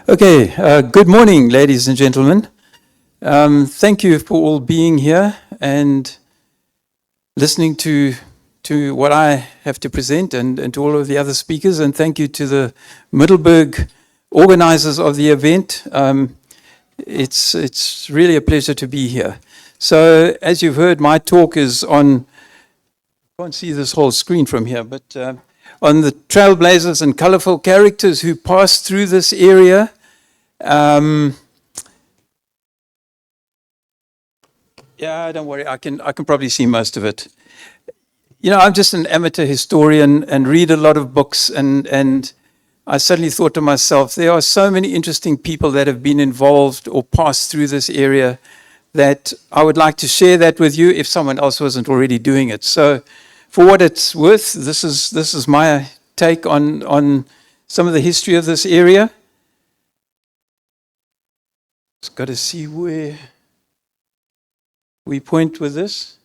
Okay, good morning, ladies and gentlemen. Thank you for all being here and listening to what I have to present and to all of the other speakers. And thank you to the Middelburg organizers of the event. It's really a pleasure to be here. So, as you've heard, my talk is on, I can't see this whole screen from here, but on the trailblazers and colorful characters who passed through this area. Yeah, don't worry. I can probably see most of it. You know, I'm just an amateur historian and read a lot of books, and I suddenly thought to myself, there are so many interesting people that have been involved or passed through this area that I would like to share that with you if someone else wasn't already doing it. So, for what it's worth, this is my take on some of the history of this area. Just got to see where we point with this.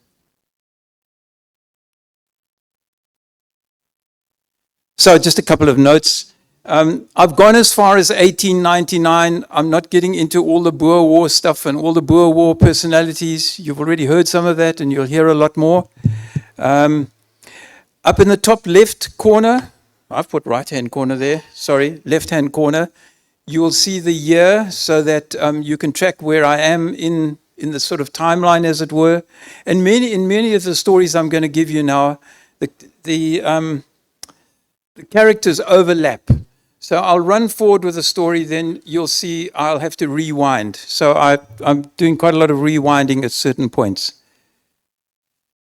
So just a couple of notes. I've gone as far as 1899. I'm not getting into all the Boer War stuff and all the Boer War personalities. You've already heard some of that and you'll hear a lot more. Up in the top left corner, I've put right-hand corner there, sorry, left-hand corner, you will see the year so that you can track where I am in the sort of timeline, as it were. And in many of the stories I'm going to give you now, the characters overlap. So I'll run forward with a story, then you'll see I'll have to rewind. So I'm doing quite a lot of rewinding at certain points.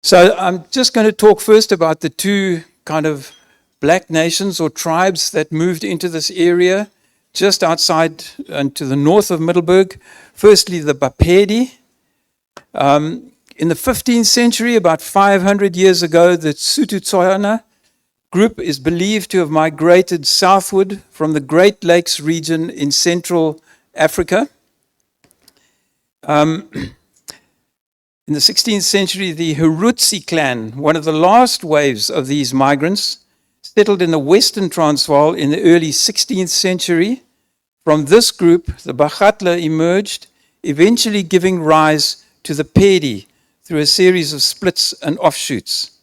So I'm just going to talk first about the two kind of black nations or tribes that moved into this area just outside and to the north of Middelburg. Firstly, the Bapedi. In the 15th century, about 500 years ago, the Tswana group is believed to have migrated southward from the Great Lakes region in Central Africa. In the 16th century, the Herutsi clan, one of the last waves of these migrants, settled in the Western Transvaal in the early 16th century. From this group, the Bagatla emerged, eventually giving rise to the Pedi through a series of splits and offshoots.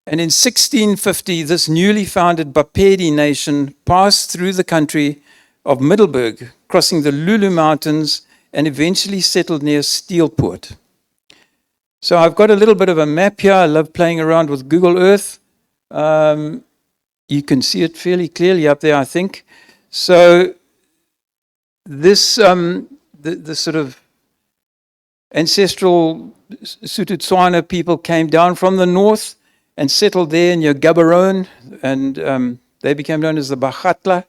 And in 1650, this newly founded Bapedi nation passed through the country of Middelburg, crossing the Lulu Mountains, and eventually settled near Steelpoort. So I've got a little bit of a map here. I love playing around with Google Earth. You can see it fairly clearly up there, I think. So this, the sort of ancestral Tswana people came down from the north and settled there near Gaborone, and they became known as the Bagatla.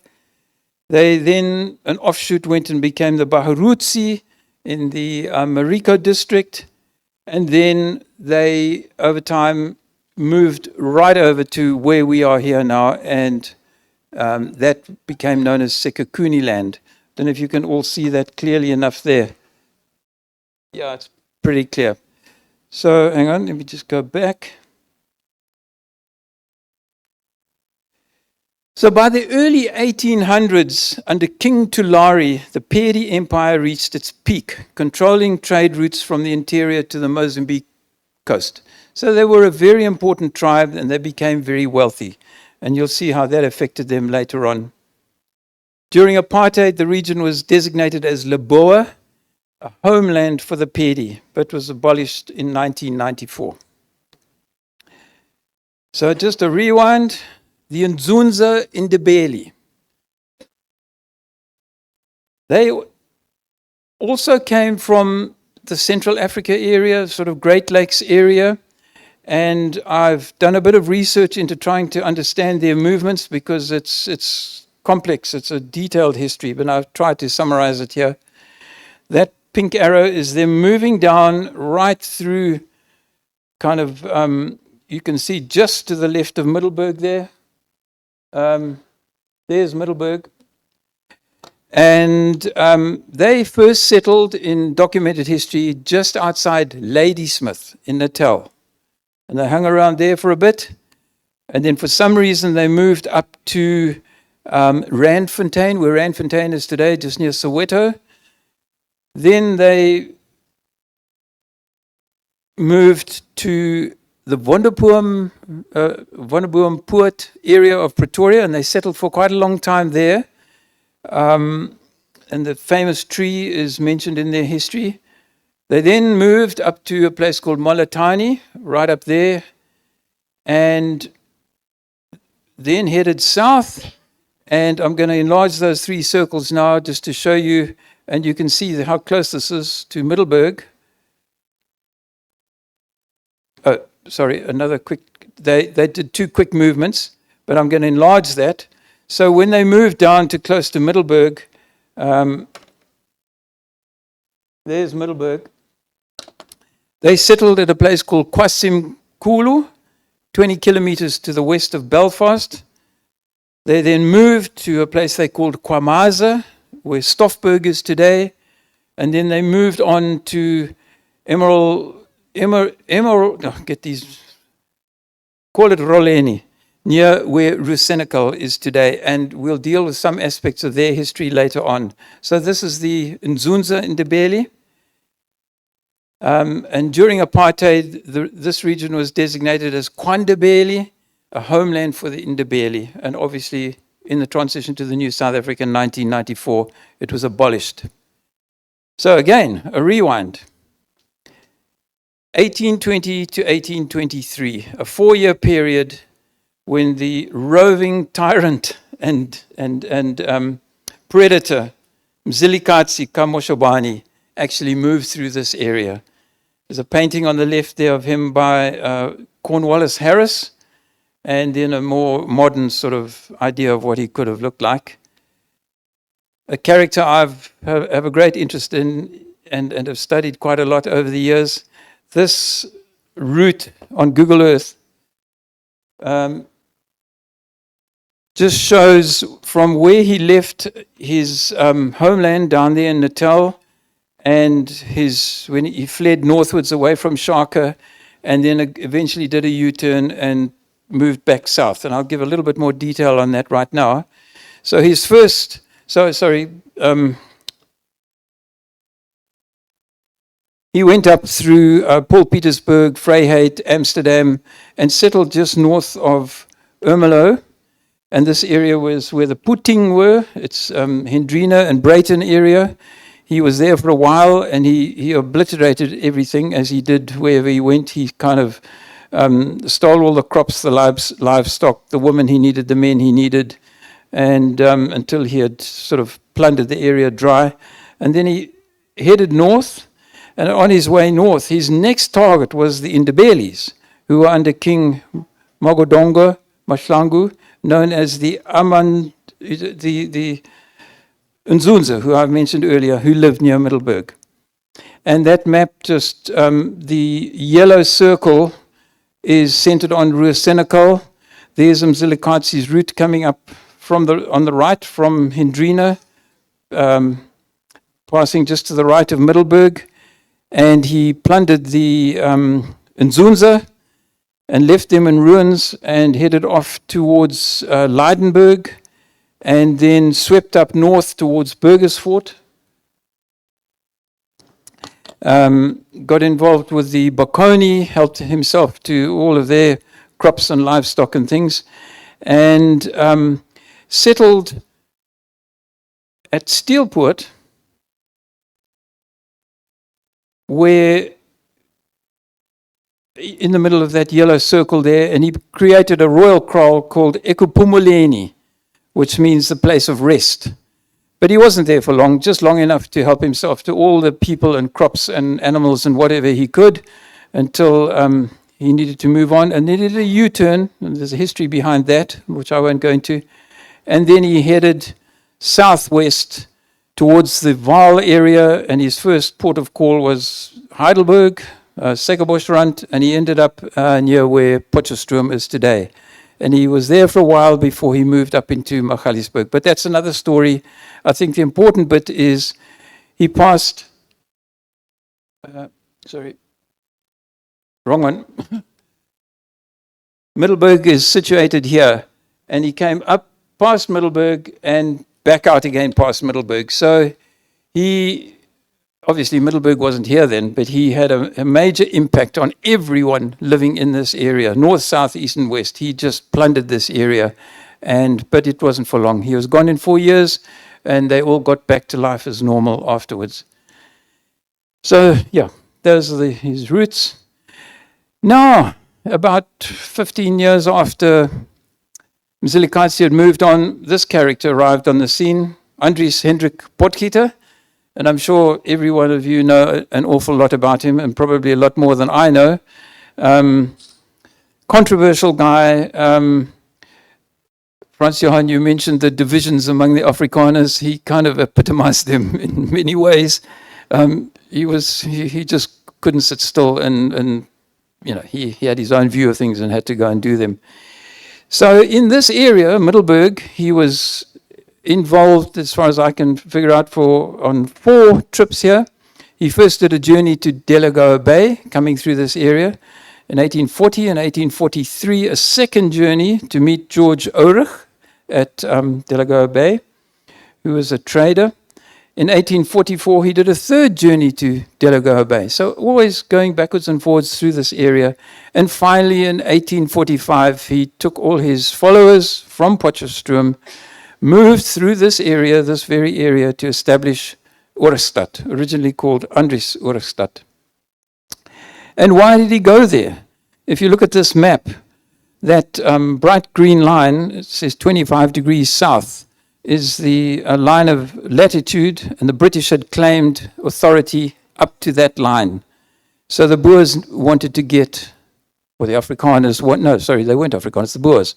They then, an offshoot went and became the Baharutsi in the Mariko district, and then they, over time, moved right over to where we are here now, and that became known as Sekekuni land. Don't know if you can all see that clearly enough there. Yeah, it's pretty clear. So, hang on, let me just go back. So by the early 1800s, under King Tulari, the Pedi Empire reached its peak, controlling trade routes from the interior to the Mozambique coast. So they were a very important tribe and they became very wealthy. And you'll see how that affected them later on. During apartheid, the region was designated as Leboa, a homeland for the Pedi, but was abolished in 1994. So just a rewind. The Nzunza Indebele. They also came from the Central Africa area, sort of Great Lakes area, and I've done a bit of research into trying to understand their movements because it's complex, it's a detailed history, but I've tried to summarize it here. That pink arrow is them moving down right through kind of, you can see just to the left of Middelburg there. There's Middelburg. And they first settled in documented history just outside Ladysmith in Natal. And they hung around there for a bit. And then for some reason they moved up to Randfontein, where Randfontein is today, just near Soweto. Then they moved to the Wonderboom-Poort area of Pretoria, and they settled for quite a long time there. And the famous tree is mentioned in their history. They then moved up to a place called Ballantyne, right up there, and then headed south. And I'm going to enlarge those three circles now just to show you, and you can see how close this is to Middelburg. Oh, sorry, another quick, they did two quick movements, but I'm going to enlarge that. So when they moved down to close to Middelburg, there's Middelburg. They settled at a place called KwaSimkhulu, 20 kilometers to the west of Belfast. They then moved to a place they called KwaMaza, where Stoffberg is today. And then they moved on to call it Roleni, near where Rusenekal is today. And we'll deal with some aspects of their history later on. So this is the Nzunza Ndebele. And during apartheid, this region was designated as KwaNdebele, a homeland for the Ndebele. And obviously, in the transition to the new South Africa in 1994, it was abolished. So again, a rewind. 1820 to 1823, a 4-year period when the roving tyrant and predator, Mzilikazi Kamoshobani, actually moved through this area. There's a painting on the left there of him by Cornwallis Harris, and then a more modern sort of idea of what he could have looked like. A character I have a great interest in and have studied quite a lot over the years. This route on Google Earth just shows from where he left his homeland down there in Natal, and when he fled northwards away from Shaka, and then eventually did a U-turn and moved back south. And I'll give a little bit more detail on that right now. So his first, he went up through Paul Petersburg, Vryheid, Amsterdam, and settled just north of Ermelo. And this area was where the Puting were. It's Hendrina and Breyten area. He was there for a while, and he obliterated everything as he did wherever he went. He kind of stole all the crops, the livestock, the women he needed, the men he needed, and until he had sort of plundered the area dry. And then he headed north, and on his way north, his next target was the Ndebele's, who were under King Magodongo Mahlangu, known as the Nzunza, who I've mentioned earlier, who lived near Middelburg. And that map just, the yellow circle is centered on Rusenekal. There's Mzilikazi's route coming up on the right from Hendrina, passing just to the right of Middelburg. And he plundered the Nzunza and left them in ruins and headed off towards Leidenburg, and then swept up north towards Burgersfort. Got involved with the Bokoni, helped himself to all of their crops and livestock and things, and settled at Steelpoort, where in the middle of that yellow circle there, and he created a royal kraal called Ekuphumuleni, which means the place of rest. But he wasn't there for long, just long enough to help himself to all the people and crops and animals and whatever he could, until he needed to move on. And then he did a U-turn, and there's a history behind that, which I won't go into. And then he headed southwest towards the Vaal area, and his first port of call was Heidelberg, Segerbosrand, and he ended up near where Potchefstroom is today. And he was there for a while before he moved up into Magaliesburg. But that's another story. I think the important bit is he passed, wrong one. Middelburg is situated here, and he came up past Middelburg and back out again past Middelburg. So obviously Middelburg wasn't here then, but he had a major impact on everyone living in this area, north, south, east, and west. He just plundered this area, but it wasn't for long. He was gone in 4 years, and they all got back to life as normal afterwards. So, yeah, those are his roots. Now, about 15 years after Mzilikazi had moved on, this character arrived on the scene, Andries Hendrik Potgieter. And I'm sure every one of you know an awful lot about him, and probably a lot more than I know. Controversial guy. Frans Johan, you mentioned the divisions among the Afrikaners. He kind of epitomized them in many ways. He just couldn't sit still, and he had his own view of things and had to go and do them. So in this area, Middelburg, he was involved, as far as I can figure out, on 4 trips here. He first did a journey to Delagoa Bay, coming through this area. In 1840 and 1843, a second journey to meet George Oerig at Delagoa Bay, who was a trader. In 1844, he did a third journey to Delagoa Bay. So always going backwards and forwards through this area. And finally, in 1845, he took all his followers from Potchefstroom, moved through this area, this very area, to establish Ohrigstad, originally called Andries Ohrigstad. And why did he go there? If you look at this map, that bright green line, it says 25 degrees south, is the line of latitude, and the British had claimed authority up to that line. So the Boers wanted to get, or the Afrikaners, they weren't Afrikaners, the Boers,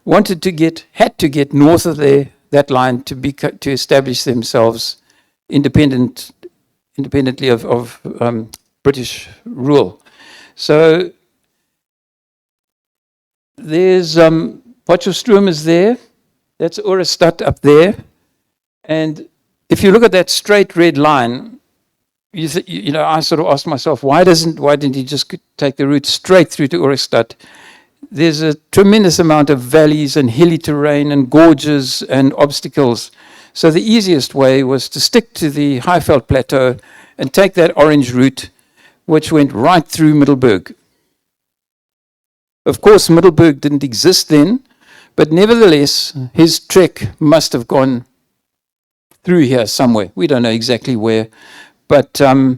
had to get north of that line to establish themselves independently of British rule. So there's Potchefstroom is there. That's Ohrigstad up there. And if you look at that straight red line, I sort of asked myself, why didn't he just take the route straight through to Ohrigstad? There's a tremendous amount of valleys and hilly terrain and gorges and obstacles. So the easiest way was to stick to the Highveld Plateau and take that orange route, which went right through Middelburg. Of course, Middelburg didn't exist then, but nevertheless, his trek must have gone through here somewhere. We don't know exactly where, but there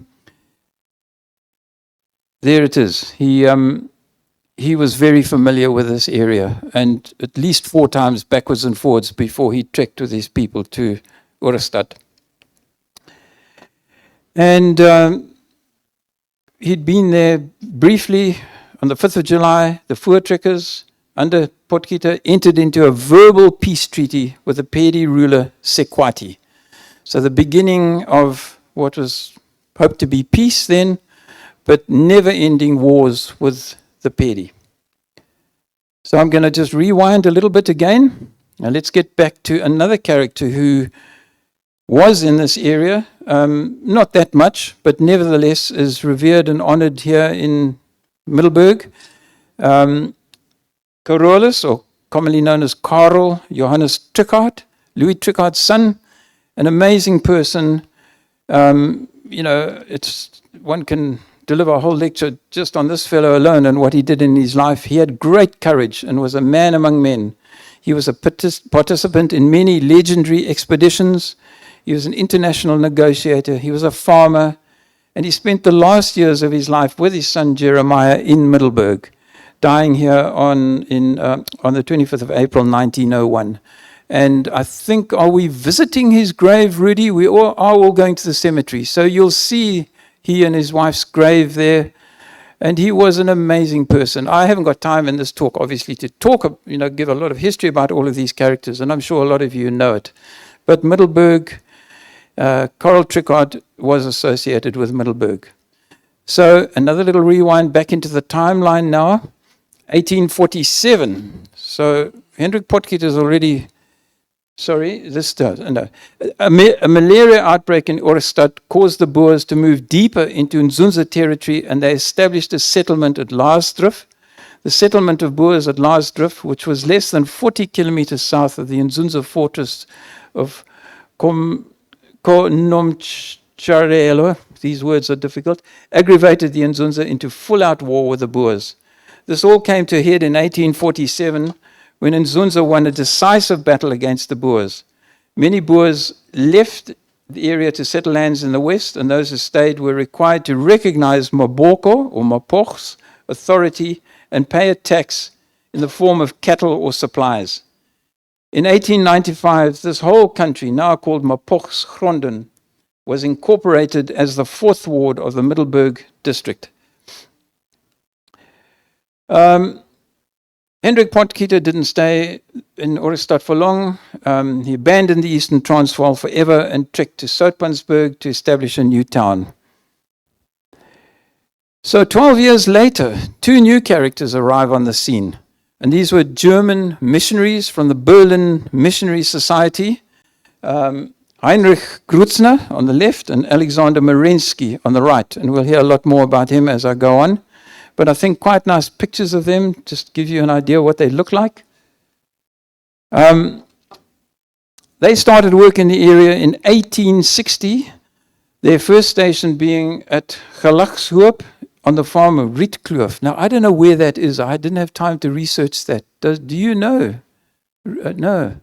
it is. He was very familiar with this area, and at least 4 times backwards and forwards before he trekked with his people to Ohrigstad. And he'd been there briefly. On the 5th of July, the Voortrekkers, under Potgieter, entered into a verbal peace treaty with the Pedi ruler Sekwati. So the beginning of what was hoped to be peace then, but never-ending wars with the Pedi. So I'm going to just rewind a little bit again. Now let's get back to another character who was in this area, not that much, but nevertheless is revered and honored here in Middelburg. Carolus, or commonly known as Karel Johannes Trichardt, Louis Trichart's son, an amazing person. One can deliver a whole lecture just on this fellow alone and what he did in his life. He had great courage and was a man among men. He was a participant in many legendary expeditions. He was an international negotiator. He was a farmer. And he spent the last years of his life with his son Jeremiah in Middelburg, dying here on the 25th of April, 1901. And I think, are we visiting his grave, Rudy? We are all going to the cemetery. So you'll see he and his wife's grave there. And he was an amazing person. I haven't got time in this talk, obviously, to give a lot of history about all of these characters. And I'm sure a lot of you know it. But Middelburg, Karel Trichardt was associated with Middelburg. So another little rewind back into the timeline now. 1847. So Hendrik Potgieter is already... A malaria outbreak in Ohrigstad caused the Boers to move deeper into Nzunza territory, and they established a settlement at Laasdrift. the settlement of Boers at Laasdrift, which was less than 40 kilometers south of the Nzunza fortress of Konomcharelo, these words are difficult, aggravated the Nzunza into full-out war with the Boers. This all came to a head in 1847 when Nzunza won a decisive battle against the Boers. Many Boers left the area to settle lands in the west, and those who stayed were required to recognize Maboko or Mapoch's authority and pay a tax in the form of cattle or supplies. In 1895, this whole country, now called Mapoch's Gronden, was incorporated as the 4th ward of the Middelburg district. Hendrik Potgieter didn't stay in Ohrigstad for long. He abandoned the Eastern Transvaal forever and trekked to Soutpansberg to establish a new town. So 12 years later, 2 new characters arrive on the scene. And these were German missionaries from the Berlin Missionary Society, Heinrich Grutzner on the left and Alexander Merensky on the right. And we'll hear a lot more about him as I go on. But I think quite nice pictures of them, just to give you an idea what they look like. They started work in the area in 1860, their first station being at Gelachshoop on the farm of Rietkloof. Now, I don't know where that is. I didn't have time to research that. Do you know? No.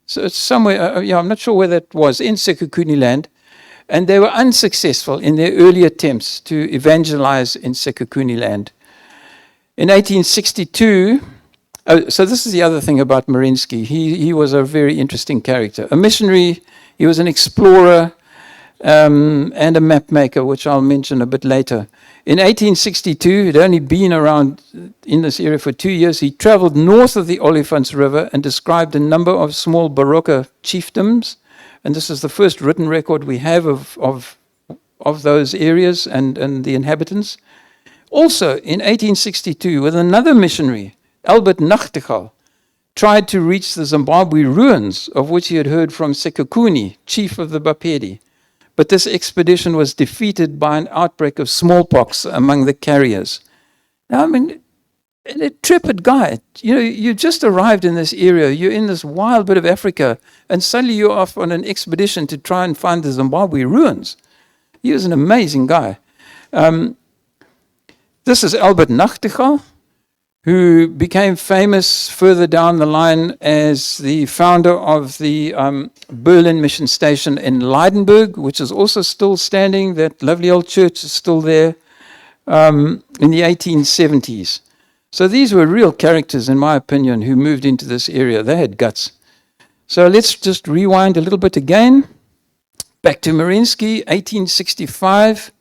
So it's somewhere, I'm not sure where that was, in Sekhukhune land. And they were unsuccessful in their early attempts to evangelize in Sekhukhune land. In 1862, so this is the other thing about Merensky. He was a very interesting character. A missionary, he was an explorer and a map maker, which I'll mention a bit later. In 1862, he'd only been around in this area for 2 years. He traveled north of the Olifants River and described a number of small Baroka chiefdoms. And this is the first written record we have of those areas and the inhabitants. Also, in 1862, with another missionary, Albert Nachtigal, tried to reach the Zimbabwe ruins, of which he had heard from Sekhukhune, chief of the Bapedi. But this expedition was defeated by an outbreak of smallpox among the carriers. Now, I mean, an intrepid guy. You know, you just arrived in this area, you're in this wild bit of Africa, and suddenly you're off on an expedition to try and find the Zimbabwe ruins. He was an amazing guy. This is Albert Nachtigal, who became famous further down the line as the founder of the Berlin Mission Station in Leidenburg, which is also still standing. That lovely old church is still there in the 1870s. So these were real characters, in my opinion, who moved into this area. They had guts. So let's just rewind a little bit again. Back to Merensky, 1865.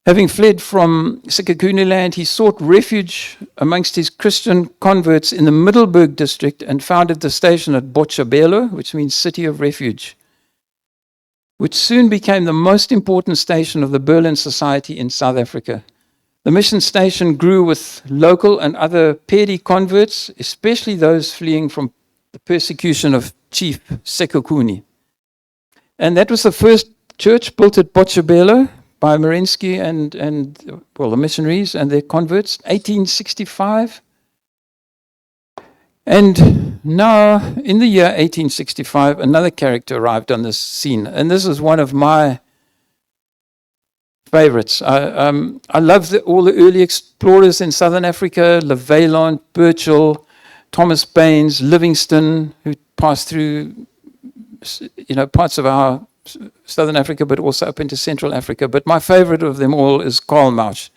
Having fled from Sekhukhune land, he sought refuge amongst his Christian converts in the Middelburg district and founded the station at Botshabelo, which means City of Refuge, which soon became the most important station of the Berlin Society in South Africa. The mission station grew with local and other Pedi converts, especially those fleeing from the persecution of Chief Sekhukhune. And that was the first church built at Botshabelo by Merensky and the missionaries and their converts, 1865. And now, in the year 1865, another character arrived on this scene. And this is one of my favorites. I love all the early explorers in southern Africa, Levaillant, Burchell, Thomas Baines, Livingstone, who passed through parts of our Southern Africa, but also up into Central Africa. But my favorite of them all is Karl Mausch.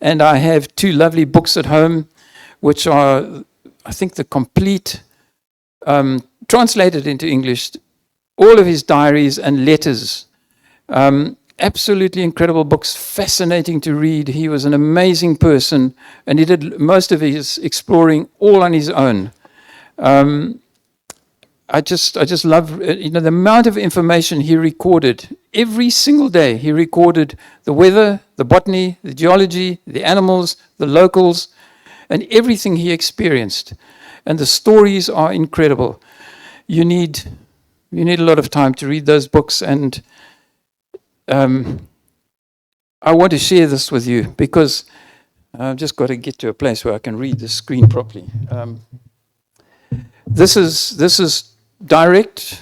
And I have 2 lovely books at home, which are, I think, the complete, translated into English, all of his diaries and letters. Absolutely incredible books, fascinating to read. He was an amazing person, and he did most of his exploring all on his own. I just love, the amount of information he recorded. Every single day he recorded the weather, the botany, the geology, the animals, the locals, and everything he experienced. And the stories are incredible. You need a lot of time to read those books, and I want to share this with you because I've just got to get to a place where I can read the screen properly. This is direct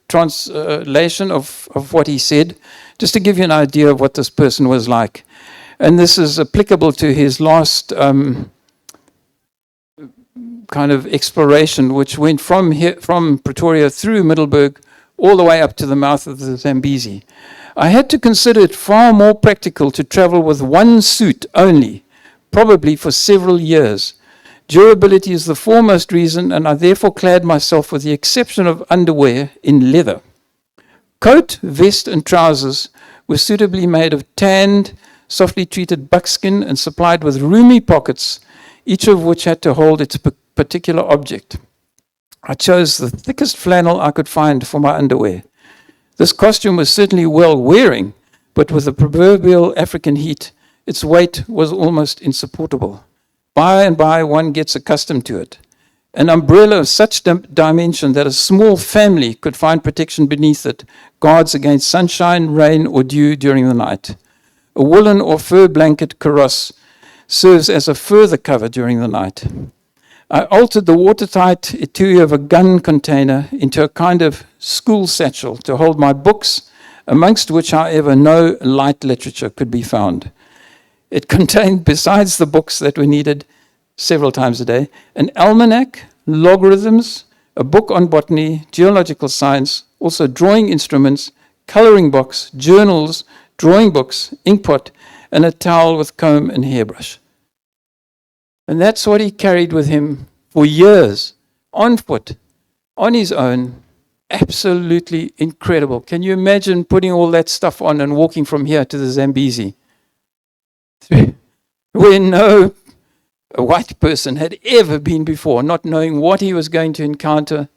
translation of what he said, just to give you an idea of what this person was like. And this is applicable to his last kind of exploration, which went from Pretoria through Middelburg all the way up to the mouth of the Zambezi. I had to consider it far more practical to travel with one suit only, probably for several years. Durability is the foremost reason, and I therefore clad myself, with the exception of underwear, in leather. Coat, vest, and trousers were suitably made of tanned, softly treated buckskin and supplied with roomy pockets, each of which had to hold its particular object. I chose the thickest flannel I could find for my underwear. This costume was certainly well-wearing, but with the proverbial African heat, its weight was almost insupportable. By and by, one gets accustomed to it. An umbrella of such dimension that a small family could find protection beneath it guards against sunshine, rain, or dew during the night. A woolen or fur blanket kaross serves as a further cover during the night. I altered the watertight etui of a gun container into a kind of school satchel to hold my books, amongst which, however, no light literature could be found. It contained, besides the books that were needed several times a day, an almanac, logarithms, a book on botany, geological science, also drawing instruments, coloring box, journals, drawing books, inkpot, and a towel with comb and hairbrush. And that's what he carried with him for years, on foot, on his own. Absolutely incredible. Can you imagine putting all that stuff on and walking from here to the Zambezi, where no white person had ever been before, not knowing what he was going to encounter,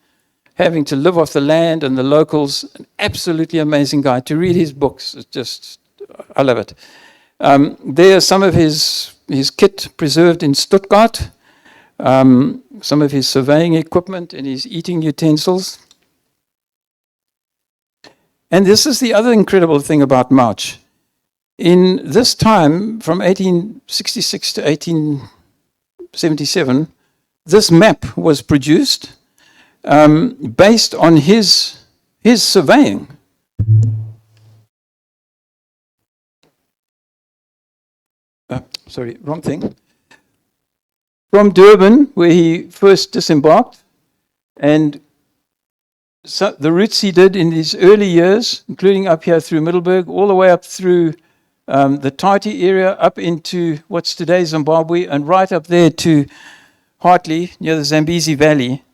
having to live off the land and the locals? An absolutely amazing guy. To read his books, it's just, I love it. There are some of his kit preserved in Stuttgart, some of his surveying equipment and his eating utensils. And this is the other incredible thing about March. In this time, from 1866 to 1877, this map was produced based on his surveying. Sorry, wrong thing. From Durban, where he first disembarked, and so the routes he did in his early years, including up here through Middelburg, all the way up through the Tati area, up into what's today Zimbabwe, and right up there to Hartley, near the Zambezi Valley.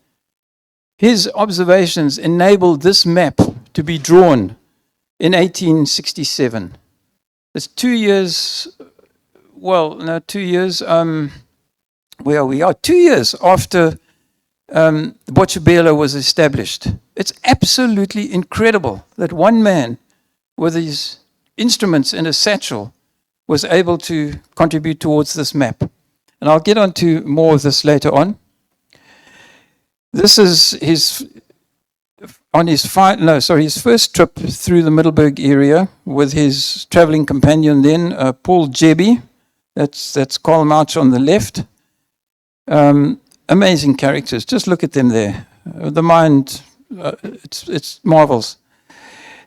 His observations enabled this map to be drawn in 1867. It's 2 years, well, no, 2 years, where we are, 2 years after Botshabelo was established. It's absolutely incredible that one man with his instruments in a satchel was able to contribute towards this map. And I'll get on to more of this later on. This is his first trip through the Middelburg area with his traveling companion then, Paul Jebi. That's Karl March on the left. Amazing characters. Just look at them there. The mind, it's marvels.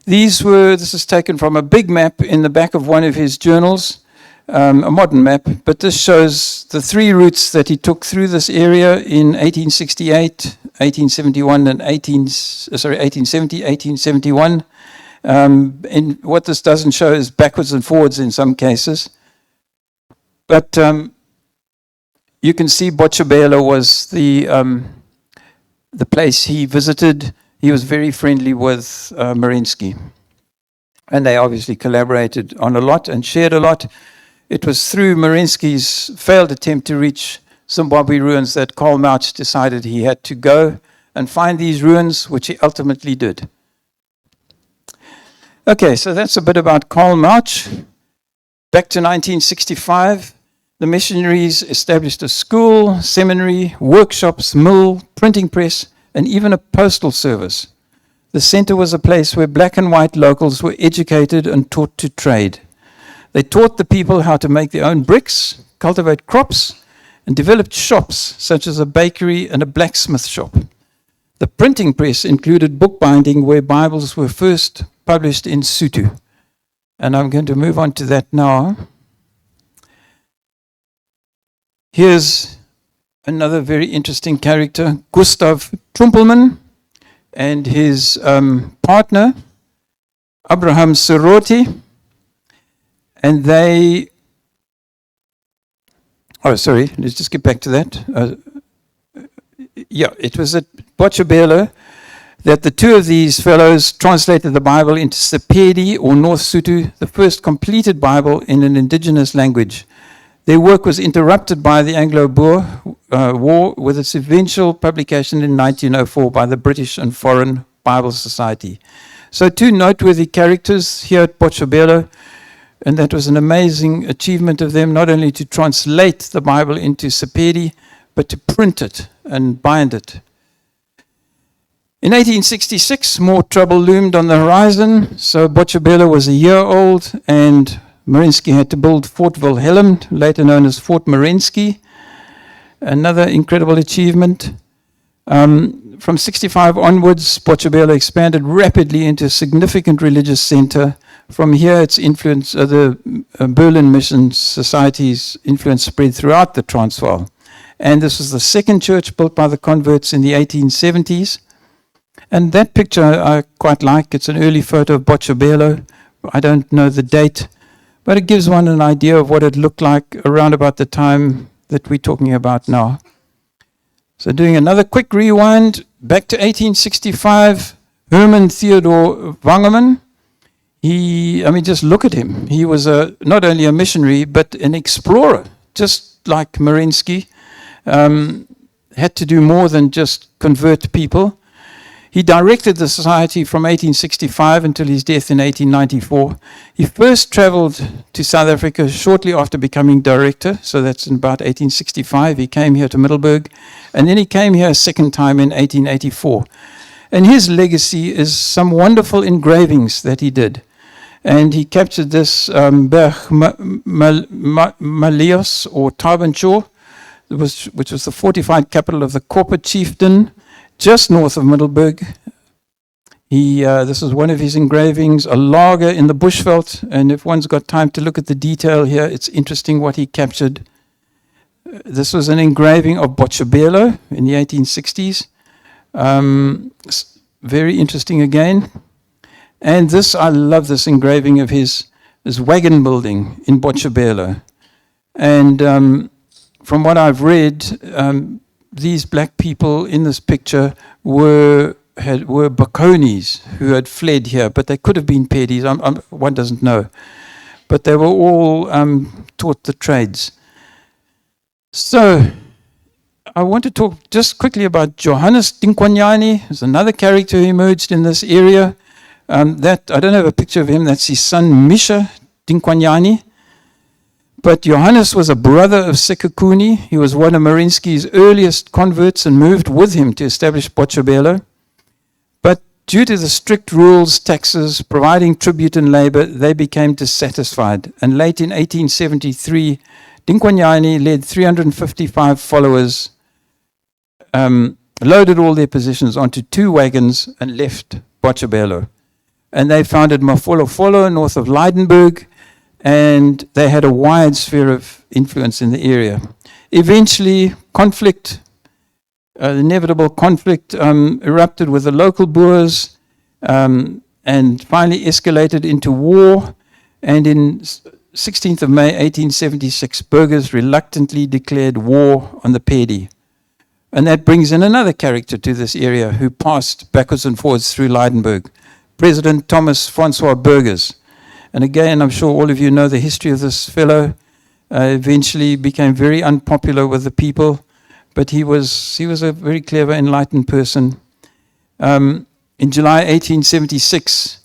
This is taken from a big map in the back of one of his journals, a modern map, but this shows the three routes that he took through this area in 1868, 1871, and 1870, 1871. And what this doesn't show is backwards and forwards in some cases. But you can see Botshabelo was the place he visited. He was very friendly with Merensky. And they obviously collaborated on a lot and shared a lot. It was through Merensky's failed attempt to reach Zimbabwe ruins that Karl March decided he had to go and find these ruins, which he ultimately did. Okay, so that's a bit about Karl March. Back to 1965. The missionaries established a school, seminary, workshops, mill, printing press, and even a postal service. The center was a place where black and white locals were educated and taught to trade. They taught the people how to make their own bricks, cultivate crops, and developed shops such as a bakery and a blacksmith shop. The printing press included bookbinding, where Bibles were first published in Sotho. And I'm going to move on to that now. Here's another very interesting character, Gustav Trumpelmann, and his partner, Abraham Seroti. And they... Oh, sorry, let's just get back to that. It was at Botshabelo that the two of these fellows translated the Bible into Sepedi, or North Sotho, the first completed Bible in an indigenous language. Their work was interrupted by the Anglo-Boer War, with its eventual publication in 1904 by the British and Foreign Bible Society. So two noteworthy characters here at Botshabelo, and that was an amazing achievement of them, not only to translate the Bible into Sepedi, but to print it and bind it. In 1866, more trouble loomed on the horizon, so Botshabelo was a year old, and Marinsky had to build Fort Wilhelm, later known as Fort Marinsky. Another incredible achievement. From 65 onwards, Botshabelo expanded rapidly into a significant religious center. From here, its influence, the Berlin Mission Society's influence spread throughout the Transvaal. And this was the second church built by the converts in the 1870s. And that picture I quite like. It's an early photo of Botshabelo. I don't know the date, but it gives one an idea of what it looked like around about the time that we're talking about now. So doing another quick rewind, back to 1865, Herman Theodor Wangerman. Just look at him. He was not only a missionary, but an explorer, just like Marinsky. Had to do more than just convert people. He directed the society from 1865 until his death in 1894. He first traveled to South Africa shortly after becoming director, so that's in about 1865. He came here to Middelburg, and then he came here a second time in 1884. And his legacy is some wonderful engravings that he did. And he captured this Berg Malios, or Tarbanchor, which was the fortified capital of the Copper chieftain, just north of Middelburg. This is one of his engravings, a lager in the bushveld, and if one's got time to look at the detail here, it's interesting what he captured. This was an engraving of Botshabelo in the 1860s. Very interesting again. And this, I love this engraving of his wagon building in Botshabelo. And from what I've read, these black people in this picture were Bakonis who had fled here, but they could have been Pedis. One doesn't know. But they were all taught the trades. So I want to talk just quickly about Johannes Dinkwanyane. There's another character who emerged in this area. I don't have a picture of him. That's his son, Misha Dinkwanyane. But Johannes was a brother of Sekekuni. He was one of Marinsky's earliest converts and moved with him to establish Botshabelo. But due to the strict rules, taxes, providing tribute and labor, they became dissatisfied. And late in 1873, Dinkwanyane led 355 followers, loaded all their possessions onto 2 wagons and left Botshabelo. And they founded Mafolofolo north of Lydenburg, and they had a wide sphere of influence in the area. Eventually, inevitable conflict erupted with the local Boers, and finally escalated into war. And in 16th of May 1876, burghers reluctantly declared war on the Pedi. And that brings in another character to this area who passed backwards and forwards through Lydenburg, President Thomas Francois Burgers. And again, I'm sure all of you know the history of this fellow. Eventually became very unpopular with the people, but he was a very clever, enlightened person. In July 1876,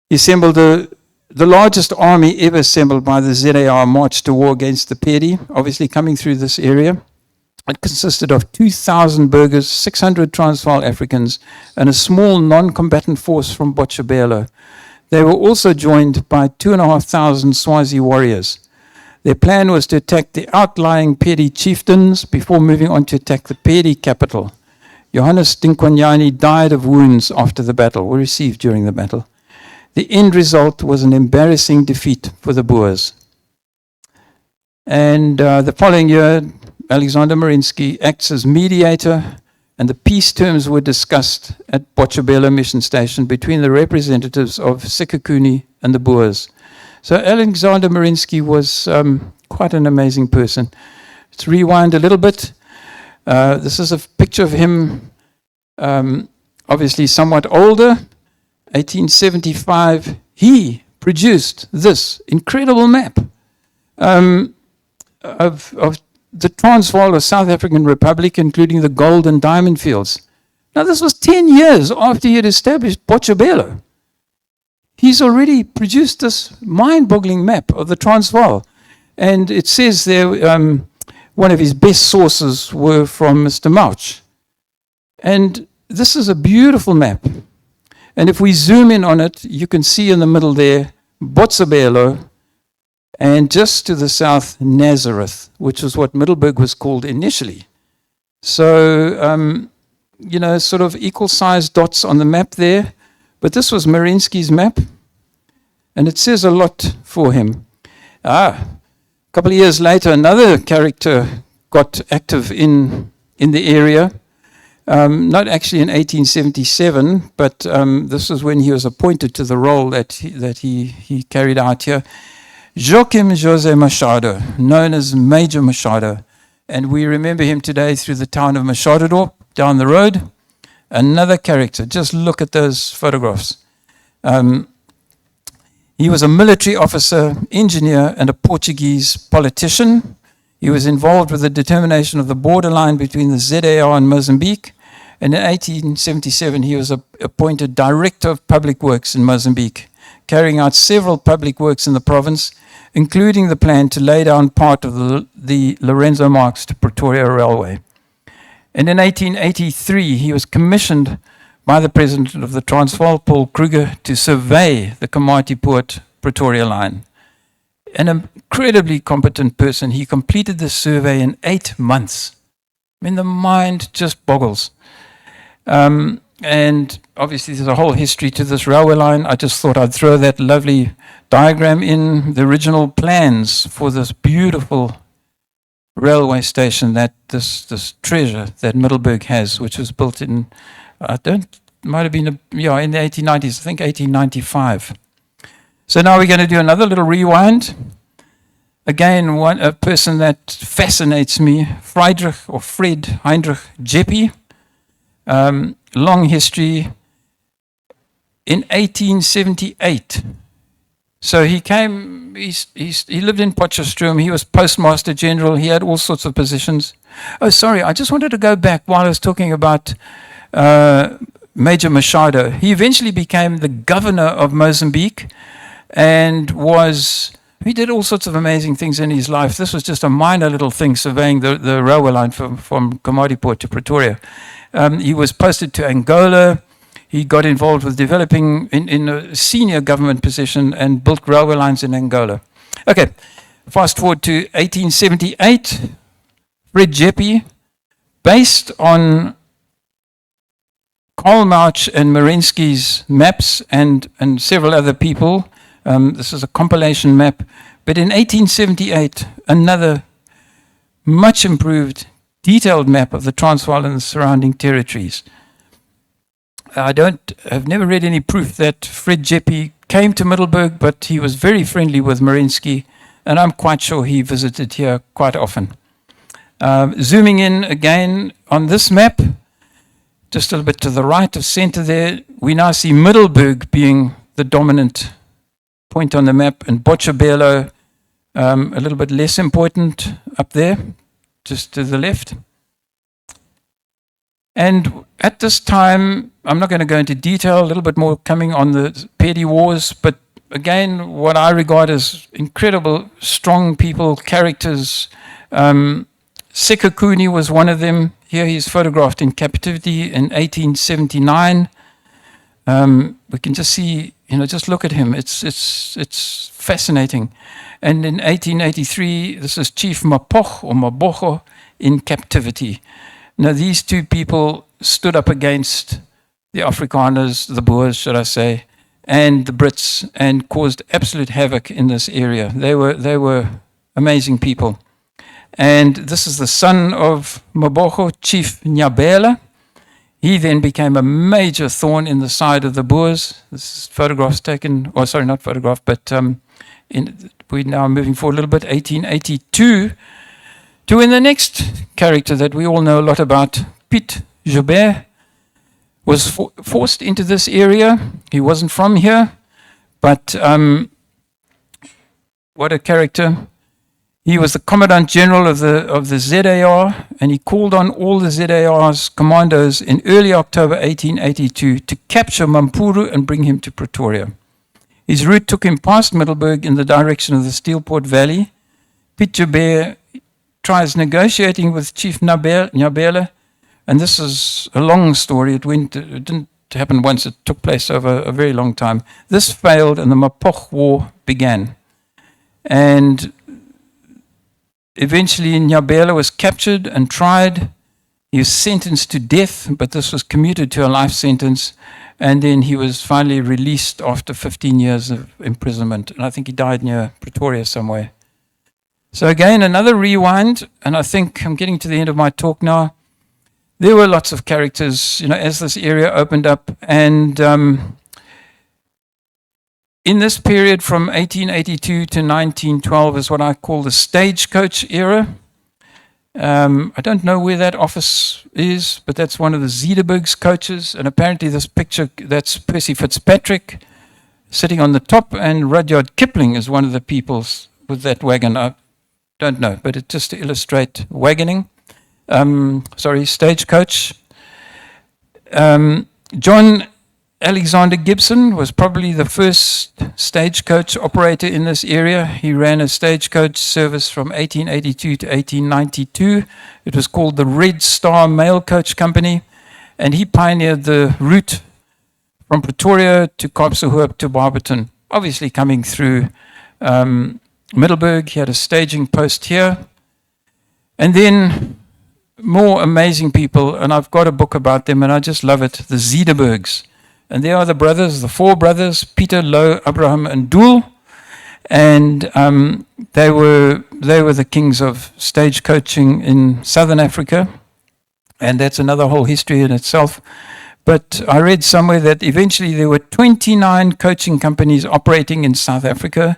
he assembled the largest army ever assembled by the ZAR, marched to war against the Pedi, obviously coming through this area. It consisted of 2,000 burghers, 600 Transvaal Africans, and a small non-combatant force from Botshabelo. They were also joined by 2,500 Swazi warriors. Their plan was to attack the outlying Pedi chieftains before moving on to attack the Pedi capital. Johannes Dinkwanyani died of wounds after the battle, or received during the battle. The end result was an embarrassing defeat for the Boers. And the following year, Alexander Marinsky acts as mediator, and the peace terms were discussed at Botshabelo Mission Station between the representatives of Sekhukhune and the Boers. So Alexander Marinsky was quite an amazing person. Let's rewind a little bit. This is a picture of him, obviously somewhat older, 1875. He produced this incredible map of the Transvaal, or South African Republic, including the gold and diamond fields. Now, this was 10 years after he had established Botshabelo. He's already produced this mind-boggling map of the Transvaal. And it says there, one of his best sources were from Mr. Mouch. And this is a beautiful map. And if we zoom in on it, you can see in the middle there, Botshabelo, and just to the south, Nazareth, which is what Middelburg was called initially. So, sort of equal-sized dots on the map there. But this was Marinsky's map, and it says a lot for him. A couple of years later, another character got active in the area. Not actually in 1877, but this was when he was appointed to the role that he carried out here. Joachim José Machado, known as Major Machado, and we remember him today through the town of Machadodorp down the road. Another character. Just look at those photographs. He was a military officer, engineer, and a Portuguese politician. He was involved with the determination of the borderline between the ZAR and Mozambique. And in 1877, he was appointed Director of Public Works in Mozambique, carrying out several public works in the province, including the plan to lay down part of the Lorenzo Marx to Pretoria Railway. And in 1883, he was commissioned by the president of the Transvaal, Paul Kruger, to survey the Komatipoort Pretoria line. An incredibly competent person. He completed the survey in 8 months. I mean, the mind just boggles. And obviously, there's a whole history to this railway line. I just thought I'd throw that lovely diagram in, the original plans for this beautiful railway station, that this treasure that Middelburg has, which was built in, might have been, in the 1890s, I think 1895. So now we're going to do another little rewind. Again, a person that fascinates me, Fred Heinrich Jeppe. Long history. In 1878, so he came, he lived in Potchefstroom, he was Postmaster General, he had all sorts of positions. Oh, sorry, I just wanted to go back while I was talking about Major Machado. He eventually became the governor of Mozambique and he did all sorts of amazing things in his life. This was just a minor little thing, surveying the railway line from Komatipoort to Pretoria. He was posted to Angola. He got involved with developing in a senior government position and built railway lines in Angola. Okay, fast forward to 1878. Fred Jeppe, based on Karl Mauch and Marinsky's maps and several other people. This is a compilation map. But in 1878, another much improved, detailed map of the Transvaal and the surrounding territories. I've never read any proof that Fred Jeppe came to Middelburg, but he was very friendly with Marinsky, and I'm quite sure he visited here quite often. Zooming in again on this map, just a little bit to the right of center there, we now see Middelburg being the dominant point on the map, and Botshabelo a little bit less important up there, just to the left. And at this time, I'm not going to go into detail, a little bit more coming on the Pedi Wars, but again, what I regard as incredible, strong people, characters. Sekhukhune was one of them. Here he's photographed in captivity in 1879. We can just see, just look at him. It's fascinating. And in 1883, this is Chief Mapoch or Mabocho in captivity. Now, these two people stood up against the Afrikaners, the Boers, should I say, and the Brits, and caused absolute havoc in this area. They were amazing people. And this is the son of Mabocho, Chief Nyabela. He then became a major thorn in the side of the Boers. This is photographs taken, not photograph, but we're now moving forward a little bit, 1882, to when the next character that we all know a lot about, Piet Joubert, was forced into this area. He wasn't from here, but what a character. He was the Commandant General of the ZAR, and he called on all the ZAR's commandos in early October 1882 to capture Mampuru and bring him to Pretoria. His route took him past Middelburg in the direction of the Steelport Valley. Piet Joubert tries negotiating with Chief Nyabela, and this is a long story. It didn't happen once, it took place over a very long time. This failed, and the Mapoch War began. And eventually, Nyabela was captured and tried. He was sentenced to death, but this was commuted to a life sentence. And then he was finally released after 15 years of imprisonment. And I think he died near Pretoria somewhere. So again, another rewind. And I think I'm getting to the end of my talk now. There were lots of characters, as this area opened up. And in this period from 1882 to 1912 is what I call the stagecoach era. I don't know where that office is, but that's one of the Middelburg's coaches. And apparently this picture, that's Percy Fitzpatrick sitting on the top, and Rudyard Kipling is one of the people with that wagon. I don't know, but it's just to illustrate wagoning. Stagecoach. John Alexander Gibson was probably the first stagecoach operator in this area. He ran a stagecoach service from 1882 to 1892. It was called the Red Star Mail Coach Company, and he pioneered the route from Pretoria to Kaapsehoop to Barberton, obviously coming through Middelburg. He had a staging post here. And then more amazing people, and I've got a book about them, and I just love it, the Zederbergs. And they are the four brothers, Peter, Louw, Abraham, and Doel. And they were the kings of stagecoaching in southern Africa. And that's another whole history in itself. But I read somewhere that eventually there were 29 coaching companies operating in South Africa,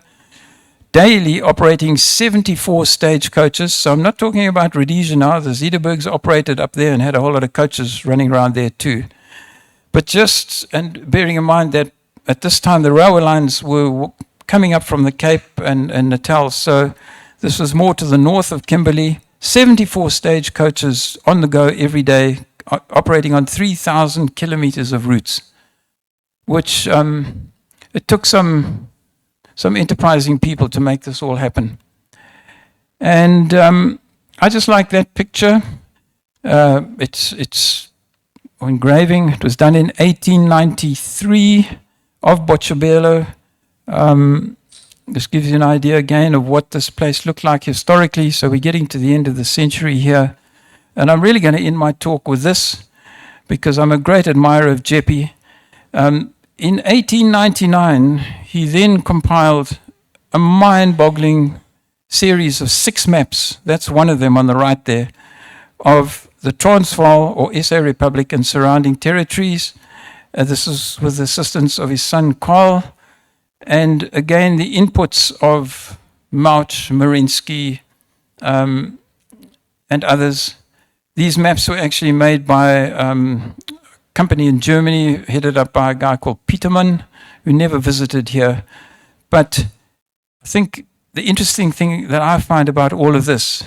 daily operating 74 stagecoaches. So I'm not talking about Rhodesia now. The Zederbergs operated up there and had a whole lot of coaches running around there too. But and bearing in mind that at this time the railway lines were coming up from the Cape and Natal, so this was more to the north of Kimberley, 74 stagecoaches on the go every day, operating on 3,000 kilometers of routes, which it took some enterprising people to make this all happen. And I just like that picture. It's engraving. It was done in 1893 of Botshabelo. This gives you an idea again of what this place looked like historically. So we're getting to the end of the century here. And I'm really going to end my talk with this because I'm a great admirer of Jeppe. In 1899, he then compiled a mind-boggling series of 6 maps. That's one of them on the right there, of the Transvaal or SA Republic and surrounding territories. This is with the assistance of his son Carl. And again, the inputs of Mouch, Marinsky, and others. These maps were actually made by a company in Germany headed up by a guy called Petermann, who never visited here. But I think the interesting thing that I find about all of this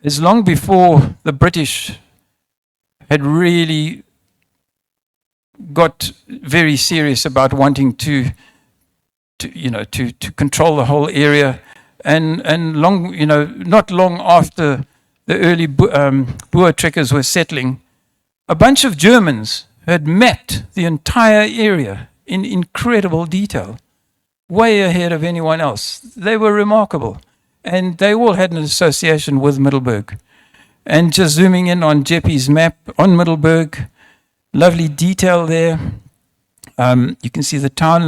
is long before the British had really got very serious about wanting to control the whole area, and long, not long after the early Boer trekkers were settling, a bunch of Germans had mapped the entire area in incredible detail, way ahead of anyone else. They were remarkable. And they all had an association with Middelburg. And just zooming in on Jeppy's map on Middelburg, lovely detail there. You can see the town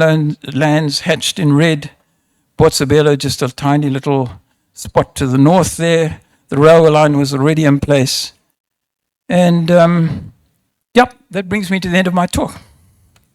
lands hatched in red. Botshabelo, just a tiny little spot to the north there. The railway line was already in place. And, yep, that brings me to the end of my talk.